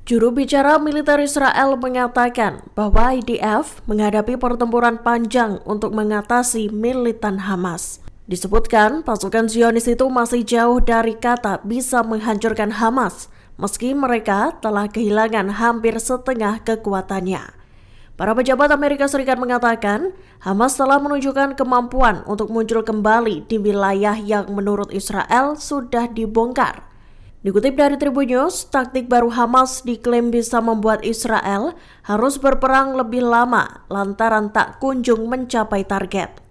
Juru bicara militer Israel mengatakan bahwa IDF menghadapi pertempuran panjang untuk mengatasi militan Hamas. Disebutkan pasukan Zionis itu masih jauh dari kata bisa menghancurkan Hamas, meski mereka telah kehilangan hampir setengah kekuatannya. Para pejabat Amerika Serikat mengatakan Hamas telah menunjukkan kemampuan untuk muncul kembali di wilayah yang menurut Israel sudah dibongkar. Dikutip dari Tribun News, taktik baru Hamas diklaim bisa membuat Israel harus berperang lebih lama lantaran tak kunjung mencapai target.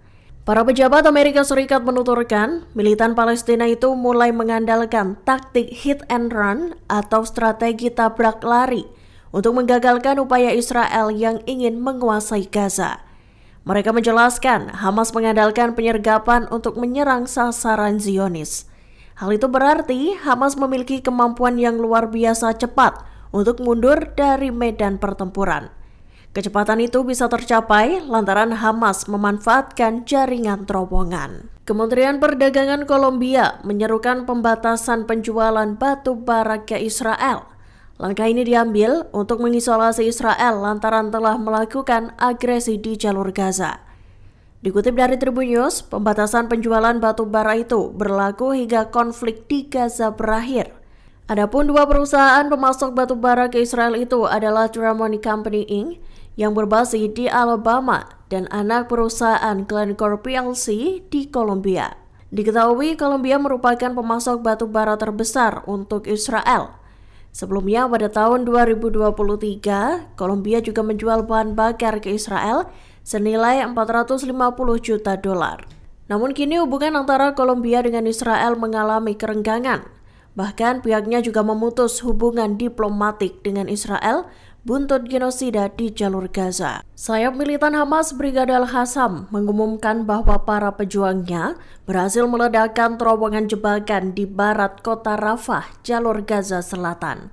Para pejabat Amerika Serikat menuturkan, militan Palestina itu mulai mengandalkan taktik hit and run atau strategi tabrak lari untuk menggagalkan upaya Israel yang ingin menguasai Gaza. Mereka menjelaskan Hamas mengandalkan penyergapan untuk menyerang sasaran Zionis. Hal itu berarti Hamas memiliki kemampuan yang luar biasa cepat untuk mundur dari medan pertempuran. Kecepatan itu bisa tercapai lantaran Hamas memanfaatkan jaringan terowongan. Kementerian Perdagangan Kolombia menyerukan pembatasan penjualan batu bara ke Israel. Langkah ini diambil untuk mengisolasi Israel lantaran telah melakukan agresi di jalur Gaza. Dikutip dari Tribun News, pembatasan penjualan batu bara itu berlaku hingga konflik di Gaza berakhir. Adapun dua perusahaan pemasok batu bara ke Israel itu adalah Tramoni Company Inc. yang berbasis di Alabama dan anak perusahaan Glencore PLC di Kolombia. Diketahui Kolombia merupakan pemasok batu bara terbesar untuk Israel. Sebelumnya pada tahun 2023, Kolombia juga menjual bahan bakar ke Israel senilai $450 juta. Namun kini hubungan antara Kolombia dengan Israel mengalami kerenggangan. Bahkan pihaknya juga memutus hubungan diplomatik dengan Israel buntut genosida di jalur Gaza. Sayap militan Hamas Brigade Al-Qassam mengumumkan bahwa para pejuangnya berhasil meledakkan terowongan jebakan di barat kota Rafah, jalur Gaza Selatan.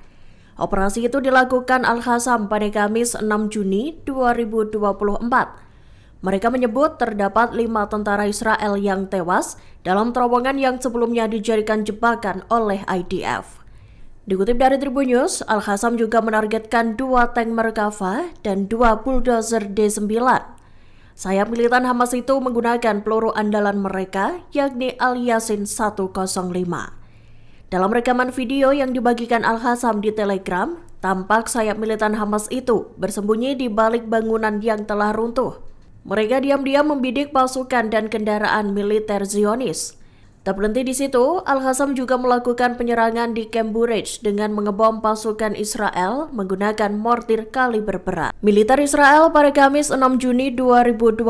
Operasi itu dilakukan Al-Qassam pada Kamis 6 Juni 2024. Mereka menyebut terdapat 5 tentara Israel yang tewas dalam terowongan yang sebelumnya dijadikan jebakan oleh IDF. Dikutip dari Tribun News, Al-Qassam juga menargetkan 2 tank Merkava dan 2 bulldozer D9. Sayap militan Hamas itu menggunakan peluru andalan mereka, yakni Al-Yasin 105. Dalam rekaman video yang dibagikan Al-Qassam di Telegram, tampak sayap militan Hamas itu bersembunyi di balik bangunan yang telah runtuh. Mereka diam-diam membidik pasukan dan kendaraan militer Zionis. Tak berhenti di situ, Al-Qassam juga melakukan penyerangan di Camp Bureij dengan mengebom pasukan Israel menggunakan mortir kaliber berat. Militer Israel pada Kamis 6 Juni 2024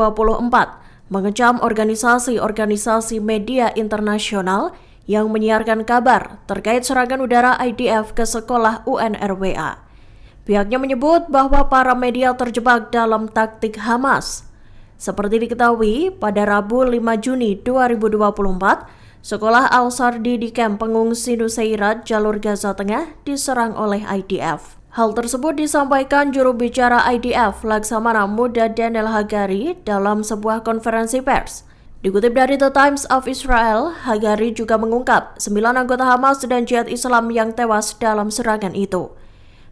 mengecam organisasi-organisasi media internasional yang menyiarkan kabar terkait serangan udara IDF ke sekolah UNRWA. Pihaknya menyebut bahwa para media terjebak dalam taktik Hamas. Seperti diketahui, pada Rabu 5 Juni 2024, sekolah Al-Sardi di kamp pengungsi Nusairat, jalur Gaza Tengah, diserang oleh IDF. Hal tersebut disampaikan juru bicara IDF, Laksamana Muda Daniel Hagari, dalam sebuah konferensi pers. Dikutip dari The Times of Israel, Hagari juga mengungkap 9 anggota Hamas dan Jihad Islam yang tewas dalam serangan itu.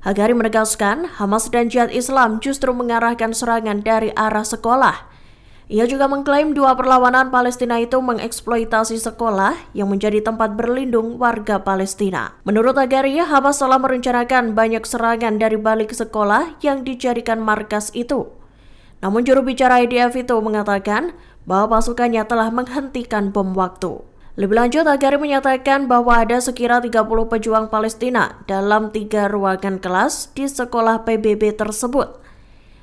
Hagari menegaskan, Hamas dan Jihad Islam justru mengarahkan serangan dari arah sekolah. Ia juga mengklaim 2 perlawanan Palestina itu mengeksploitasi sekolah yang menjadi tempat berlindung warga Palestina. Menurut Hagari, Hamas telah merencanakan banyak serangan dari balik sekolah yang dijadikan markas itu. Namun juru bicara IDF itu mengatakan bahwa pasukannya telah menghentikan bom waktu. Lebih lanjut, Hagari menyatakan bahwa ada sekira 30 pejuang Palestina dalam 3 ruangan kelas di sekolah PBB tersebut.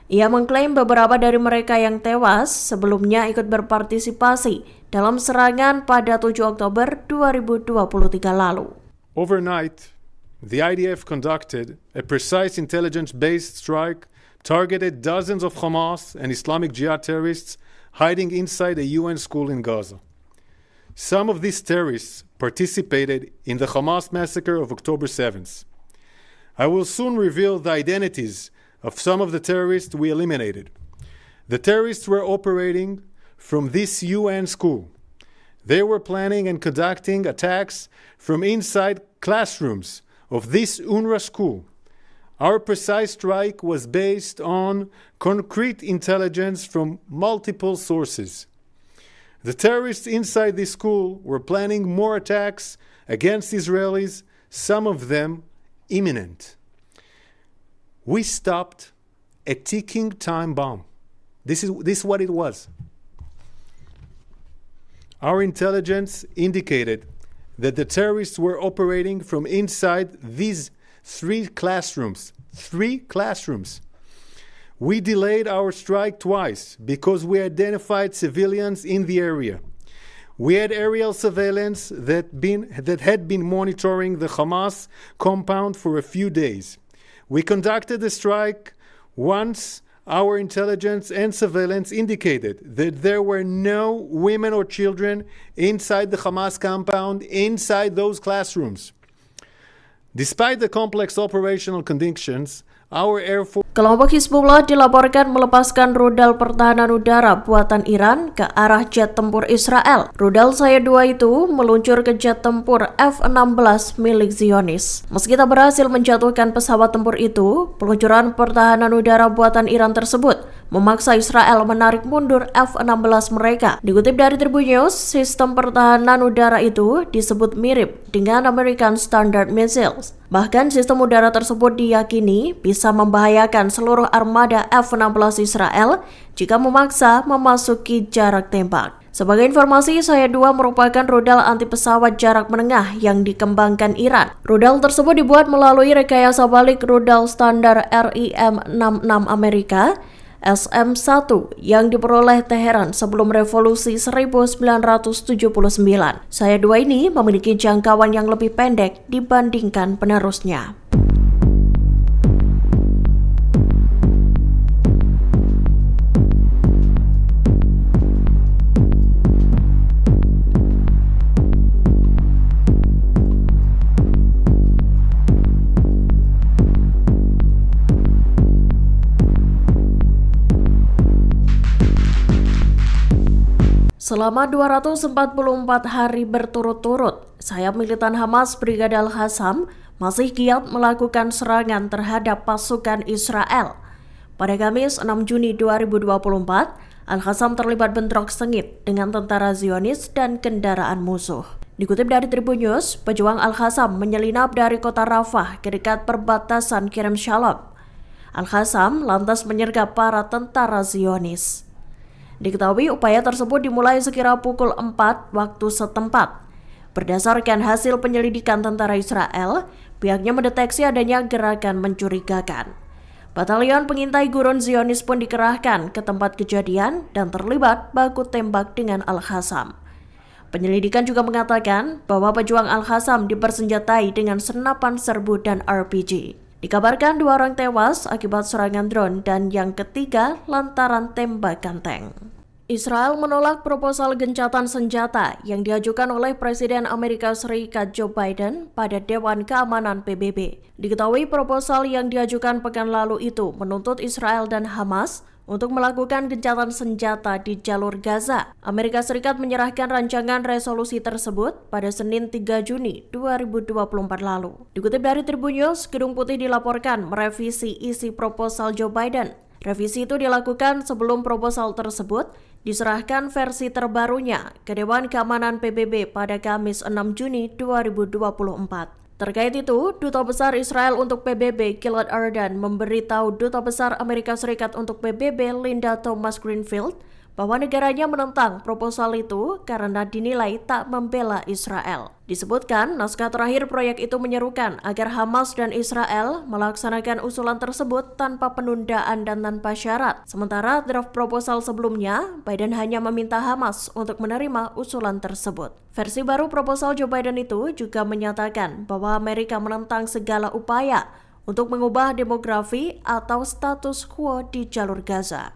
Ia mengklaim beberapa dari mereka yang tewas sebelumnya ikut berpartisipasi dalam serangan pada 7 Oktober 2023 lalu. Overnight, the IDF conducted a precise intelligence-based strike targeted dozens of Hamas and Islamic Jihad terrorists hiding inside a UN school in Gaza. Some of these terrorists participated in the Hamas massacre of October 7th. I will soon reveal the identities of some of the terrorists we eliminated. The terrorists were operating from this UN school. They were planning and conducting attacks from inside classrooms of this UNRWA school. Our precise strike was based on concrete intelligence from multiple sources. The terrorists inside this school were planning more attacks against Israelis, some of them imminent. We stopped a ticking time bomb. This is what it was. Our intelligence indicated that the terrorists were operating from inside these three classrooms. We delayed our strike twice because we identified civilians in the area. We had aerial surveillance that had been monitoring the Hamas compound for a few days. We conducted the strike once our intelligence and surveillance indicated that there were no women or children inside the Hamas compound, inside those classrooms. Despite the complex operational conditions, our Air Force... Kelompok Hizbullah dilaporkan melepaskan rudal pertahanan udara buatan Iran ke arah jet tempur Israel. Rudal Saya-2 itu meluncur ke jet tempur F-16 milik Zionis. Meski tak berhasil menjatuhkan pesawat tempur itu, peluncuran pertahanan udara buatan Iran tersebut memaksa Israel menarik mundur F-16 mereka. Dikutip dari Tribun News, sistem pertahanan udara itu disebut mirip dengan American Standard Missiles. Bahkan sistem udara tersebut diyakini bisa membahayakan seluruh armada F-16 Israel jika memaksa memasuki jarak tembak. Sebagai informasi, Saya-2 merupakan rudal anti pesawat jarak menengah yang dikembangkan Iran. Rudal tersebut dibuat melalui rekayasa balik rudal standar RIM-66 Amerika SM-1 yang diperoleh Teheran sebelum revolusi 1979. Saya-2 ini memiliki jangkauan yang lebih pendek dibandingkan penerusnya. Selama 244 hari berturut-turut, sayap militan Hamas Brigade Al-Qassam masih giat melakukan serangan terhadap pasukan Israel. Pada Kamis 6 Juni 2024, Al-Qassam terlibat bentrok sengit dengan tentara Zionis dan kendaraan musuh. Dikutip dari Tribun News, pejuang Al-Qassam menyelinap dari kota Rafah ke dekat perbatasan Kerem Shalom. Al-Qassam lantas menyergap para tentara Zionis. Diketahui upaya tersebut dimulai sekira pukul 4 waktu setempat. Berdasarkan hasil penyelidikan tentara Israel, pihaknya mendeteksi adanya gerakan mencurigakan. Batalion pengintai gurun Zionis pun dikerahkan ke tempat kejadian dan terlibat baku tembak dengan Al-Qassam. Penyelidikan juga mengatakan bahwa pejuang Al-Qassam dipersenjatai dengan senapan serbu dan RPG. Dikabarkan 2 orang tewas akibat serangan drone dan yang ketiga lantaran tembakan tank. Israel menolak proposal gencatan senjata yang diajukan oleh Presiden Amerika Serikat Joe Biden pada Dewan Keamanan PBB. Diketahui proposal yang diajukan pekan lalu itu menuntut Israel dan Hamas untuk melakukan gencatan senjata di jalur Gaza. Amerika Serikat menyerahkan rancangan resolusi tersebut pada Senin 3 Juni 2024 lalu. Dikutip dari Tribun News, Gedung Putih dilaporkan merevisi isi proposal Joe Biden. Revisi itu dilakukan sebelum proposal tersebut diserahkan versi terbarunya ke Dewan Keamanan PBB pada Kamis 6 Juni 2024. Terkait itu, Duta Besar Israel untuk PBB Gilad Erdan memberitahu Duta Besar Amerika Serikat untuk PBB Linda Thomas-Greenfield bahwa negaranya menentang proposal itu karena dinilai tak membela Israel. Disebutkan, naskah terakhir proyek itu menyerukan agar Hamas dan Israel melaksanakan usulan tersebut tanpa penundaan dan tanpa syarat. Sementara draft proposal sebelumnya, Biden hanya meminta Hamas untuk menerima usulan tersebut. Versi baru proposal Joe Biden itu juga menyatakan bahwa Amerika menentang segala upaya untuk mengubah demografi atau status quo di jalur Gaza.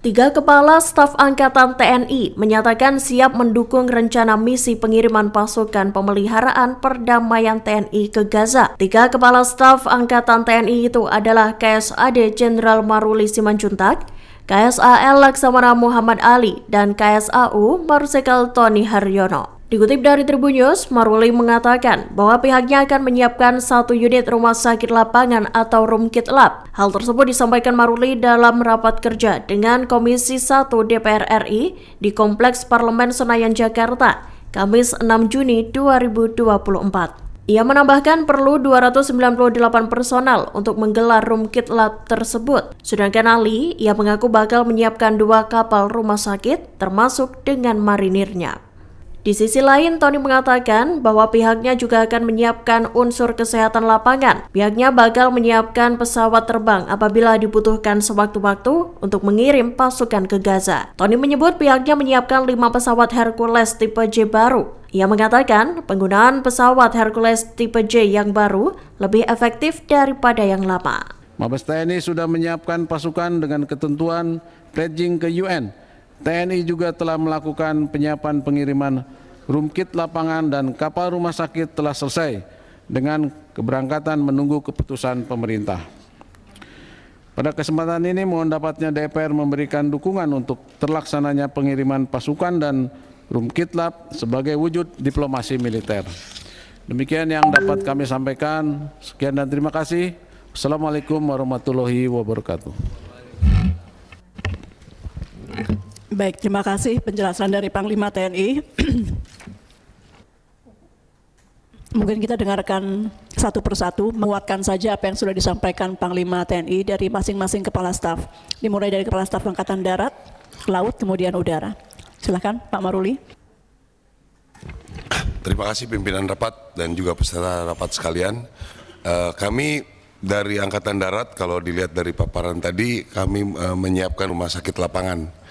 3 kepala staf angkatan TNI menyatakan siap mendukung rencana misi pengiriman pasukan pemeliharaan perdamaian TNI ke Gaza. 3 kepala staf angkatan TNI itu adalah KSAD Jenderal Maruli Simanjuntak, KSAL Laksamana Muhammad Ali, dan KSAU Marsikal Tony Haryono. Dikutip dari Tribunnews, Maruli mengatakan bahwa pihaknya akan menyiapkan 1 unit rumah sakit lapangan atau Rumkitlab. Hal tersebut disampaikan Maruli dalam rapat kerja dengan Komisi 1 DPR RI di Kompleks Parlemen Senayan, Jakarta, Kamis 6 Juni 2024. Ia menambahkan perlu 298 personal untuk menggelar Rumkitlab tersebut. Sedangkan Ali, ia mengaku bakal menyiapkan 2 kapal rumah sakit termasuk dengan marinirnya. Di sisi lain, Tony mengatakan bahwa pihaknya juga akan menyiapkan unsur kesehatan lapangan. Pihaknya bakal menyiapkan pesawat terbang apabila dibutuhkan sewaktu-waktu untuk mengirim pasukan ke Gaza. Tony menyebut pihaknya menyiapkan 5 pesawat Hercules tipe J baru. Ia mengatakan penggunaan pesawat Hercules tipe J yang baru lebih efektif daripada yang lama. Mabes TNI sudah menyiapkan pasukan dengan ketentuan pledging ke UN. TNI juga telah melakukan penyiapan pengiriman rumkit lapangan dan kapal rumah sakit telah selesai dengan keberangkatan menunggu keputusan pemerintah. Pada kesempatan ini mohon dapatnya DPR memberikan dukungan untuk terlaksananya pengiriman pasukan dan Rumkitlab sebagai wujud diplomasi militer. Demikian yang dapat kami sampaikan. Sekian dan terima kasih. Assalamualaikum warahmatullahi wabarakatuh. Baik, terima kasih penjelasan dari Panglima TNI. Mungkin kita dengarkan satu persatu, menguatkan saja apa yang sudah disampaikan Panglima TNI dari masing-masing kepala staf. Dimulai dari Kepala Staf Angkatan Darat, Laut, kemudian Udara. Silakan Pak Maruli. Terima kasih pimpinan rapat dan juga peserta rapat sekalian. Kami dari Angkatan Darat, kalau dilihat dari paparan tadi, kami menyiapkan rumah sakit lapangan.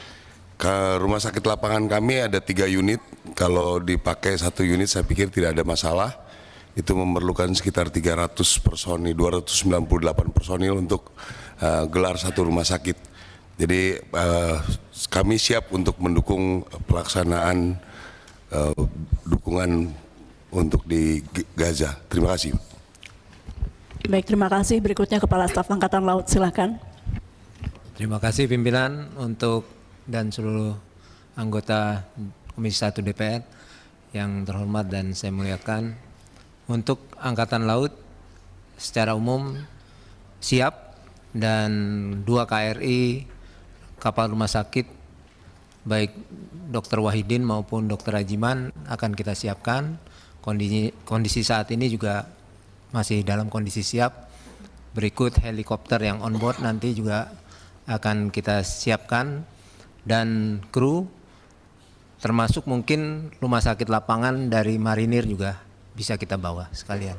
Rumah sakit lapangan kami ada 3 unit, kalau dipakai 1 unit saya pikir tidak ada masalah. Itu memerlukan sekitar 300 personil, 298 personil untuk gelar 1 rumah sakit. Jadi kami siap untuk mendukung pelaksanaan dukungan untuk di Gaza. Terima kasih. Baik, terima kasih. Berikutnya Kepala Staf Angkatan Laut, silakan. Terima kasih pimpinan dan seluruh anggota Komisi 1 DPR yang terhormat dan saya muliakan. Untuk Angkatan Laut secara umum siap dan 2 KRI, kapal rumah sakit, baik Dr. Wahidin maupun Dr. Rajiman akan kita siapkan. Kondisi saat ini juga masih dalam kondisi siap. Berikut helikopter yang on board nanti juga akan kita siapkan. Dan kru termasuk mungkin rumah sakit lapangan dari marinir juga bisa kita bawa sekalian.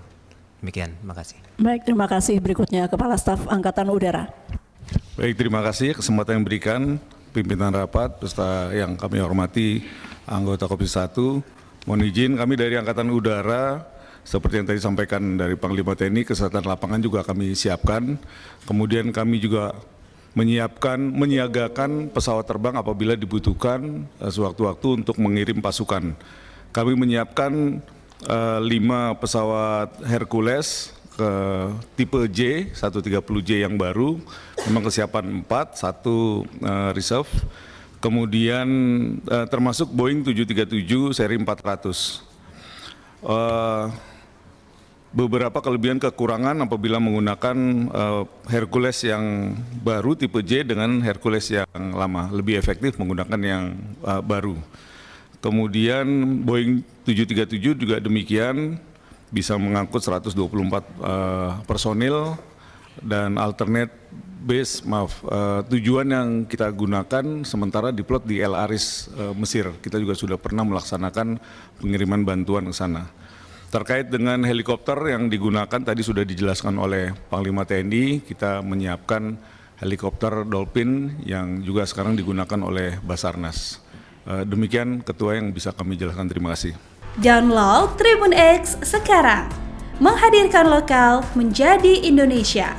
Demikian, terima kasih. Baik, terima kasih. Berikutnya Kepala Staf Angkatan Udara. Baik, terima kasih kesempatan yang diberikan pimpinan rapat beserta yang kami hormati anggota Komisi 1. Mohon izin kami dari Angkatan Udara seperti yang tadi disampaikan dari Panglima TNI, kesehatan lapangan juga kami siapkan. Kemudian kami juga menyiagakan pesawat terbang apabila dibutuhkan sewaktu-waktu untuk mengirim pasukan. Kami menyiapkan 5 pesawat Hercules ke tipe J, 130J yang baru, memang kesiapan 4, 1 reserve, kemudian termasuk Boeing 737 seri 400. Beberapa kelebihan kekurangan apabila menggunakan Hercules yang baru tipe J dengan Hercules yang lama, lebih efektif menggunakan yang baru. Kemudian Boeing 737 juga demikian, bisa mengangkut 124 personil dan alternate base, tujuan yang kita gunakan sementara diplot di El Aris, Mesir. Kita juga sudah pernah melaksanakan pengiriman bantuan ke sana. Terkait dengan helikopter yang digunakan tadi sudah dijelaskan oleh Panglima TNI, kita menyiapkan helikopter Dolphin yang juga sekarang digunakan oleh Basarnas. Demikian Ketua yang bisa kami jelaskan, terima kasih. Download Tribun X sekarang, menghadirkan lokal menjadi Indonesia.